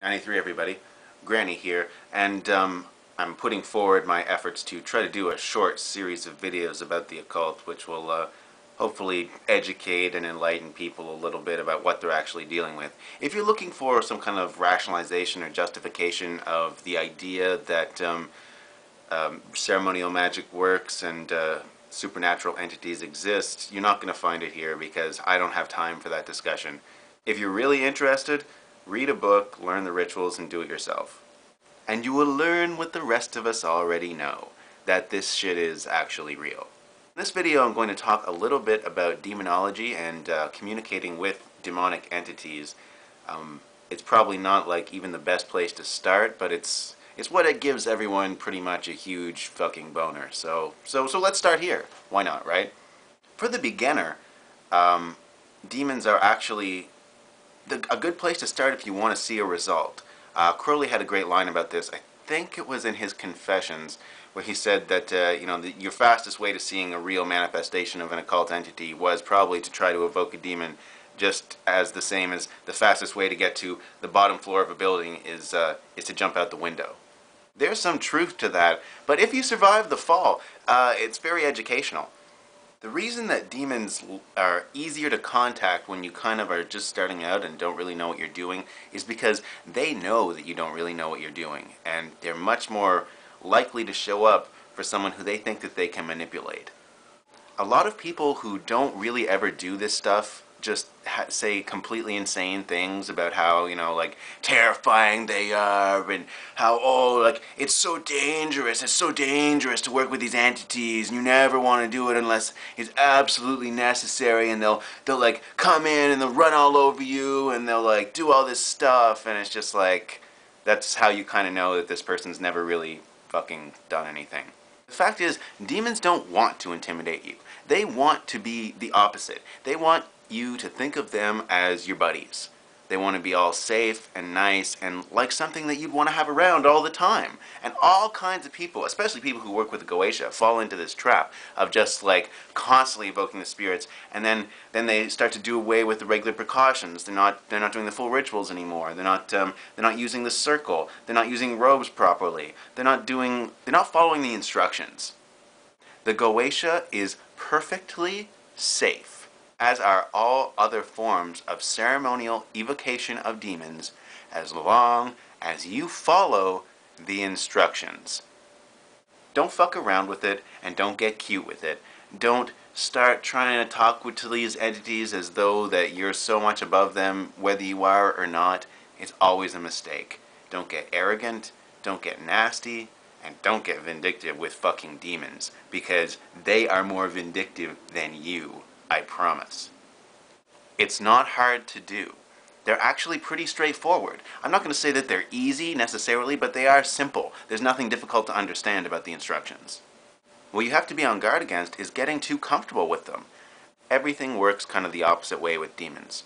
93 everybody, Granny here, and I'm putting forward my efforts to try to do a short series of videos about the occult, which will hopefully educate and enlighten people a little bit about what they're actually dealing with. If you're looking for some kind of rationalization or justification of the idea that ceremonial magic works and supernatural entities exist, you're not going to find it here because I don't have time for that discussion. If you're really interested, read a book, learn the rituals, and do it yourself. And you will learn what the rest of us already know, that this shit is actually real. In this video I'm going to talk a little bit about demonology and communicating with demonic entities. It's probably not like even the best place to start, but it's what it gives everyone pretty much a huge fucking boner. So let's start here. Why not, right? For the beginner, demons are actually a good place to start if you want to see a result. Crowley had a great line about this. I think it was in his Confessions, where he said that your fastest way to seeing a real manifestation of an occult entity was probably to try to evoke a demon, just as the same as the fastest way to get to the bottom floor of a building is to jump out the window. There's some truth to that, but if you survive the fall, it's very educational. The reason that demons are easier to contact when you kind of are just starting out and don't really know what you're doing is because they know that you don't really know what you're doing, and they're much more likely to show up for someone who they think that they can manipulate. A lot of people who don't really ever do this stuff just say completely insane things about how, like, terrifying they are, and how, oh, like, it's so dangerous to work with these entities, and you never want to do it unless it's absolutely necessary, and they'll like, come in, and they'll run all over you, and they'll, like, do all this stuff, and it's just like, that's how you kind of know that this person's never really fucking done anything. The fact is, demons don't want to intimidate you. They want to be the opposite. They want you to think of them as your buddies. They want to be all safe and nice and like something that you'd want to have around all the time. And all kinds of people, especially people who work with the Goetia, fall into this trap of just like constantly evoking the spirits, and then they start to do away with the regular precautions. They're not doing the full rituals anymore. They're not using the circle. They're not using robes properly. They're not following the instructions. The Goetia is perfectly safe, as are all other forms of ceremonial evocation of demons, as long as you follow the instructions. Don't fuck around with it, and don't get cute with it. Don't start trying to talk to these entities as though that you're so much above them, whether you are or not. It's always a mistake. Don't get arrogant, don't get nasty, and don't get vindictive with fucking demons, because they are more vindictive than you. I promise. It's not hard to do. They're actually pretty straightforward. I'm not going to say that they're easy necessarily, but they are simple. There's nothing difficult to understand about the instructions. What you have to be on guard against is getting too comfortable with them. Everything works kind of the opposite way with demons.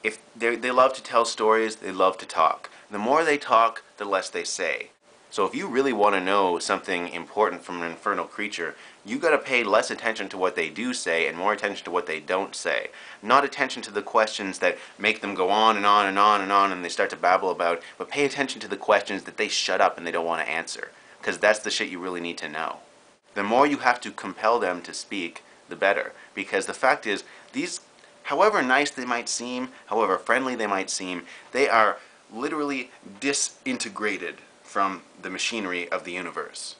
If they love to tell stories, they love to talk. The more they talk, the less they say. So if you really want to know something important from an infernal creature, you got to pay less attention to what they do say and more attention to what they don't say. Not attention to the questions that make them go on and on and on and on and they start to babble about, but pay attention to the questions that they shut up and they don't want to answer, because that's the shit you really need to know. The more you have to compel them to speak, the better, because the fact is, these, however nice they might seem, however friendly they might seem, they are literally disintegrated from the machinery of the universe.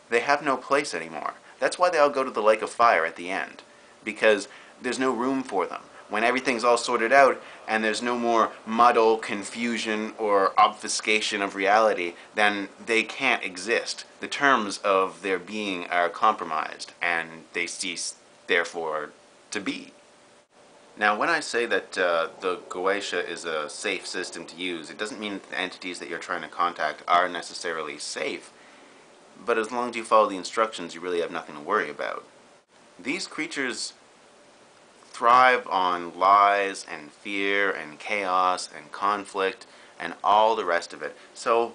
They have no place anymore. That's why they all go to the lake of fire at the end, because there's no room for them. When everything's all sorted out and there's no more muddle, confusion, or obfuscation of reality, then they can't exist. The terms of their being are compromised, and they cease, therefore, to be. Now, when I say that the Goetia is a safe system to use, it doesn't mean that the entities that you're trying to contact are necessarily safe, but as long as you follow the instructions, you really have nothing to worry about. These creatures thrive on lies and fear and chaos and conflict and all the rest of it. So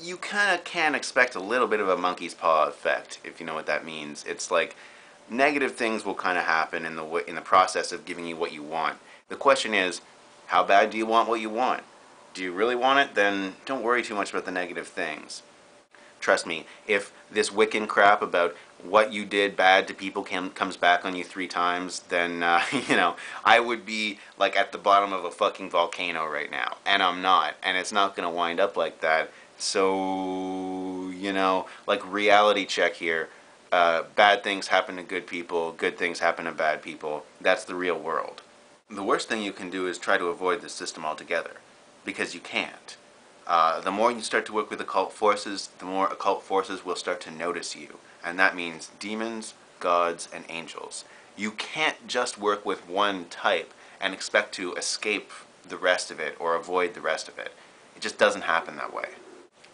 you kind of can expect a little bit of a monkey's paw effect, if you know what that means. It's like negative things will kind of happen in the process of giving you what you want. The question is, how bad do you want what you want? Do you really want it? Then don't worry too much about the negative things. Trust me, if this Wiccan crap about what you did bad to people comes back on you 3 times, then, I would be, like, at the bottom of a fucking volcano right now. And I'm not. And it's not gonna wind up like that. So, like, reality check here. Bad things happen to good things happen to bad people. That's the real world. The worst thing you can do is try to avoid this system altogether. Because you can't. The more you start to work with occult forces, the more occult forces will start to notice you. And that means demons, gods, and angels. You can't just work with one type and expect to escape the rest of it or avoid the rest of it. It just doesn't happen that way.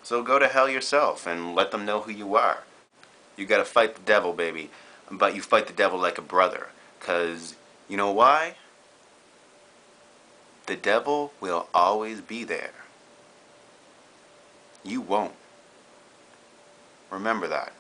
So go to hell yourself and let them know who you are. You gotta fight the devil, baby. But you fight the devil like a brother. 'Cause you know why? The devil will always be there. You won't. Remember that.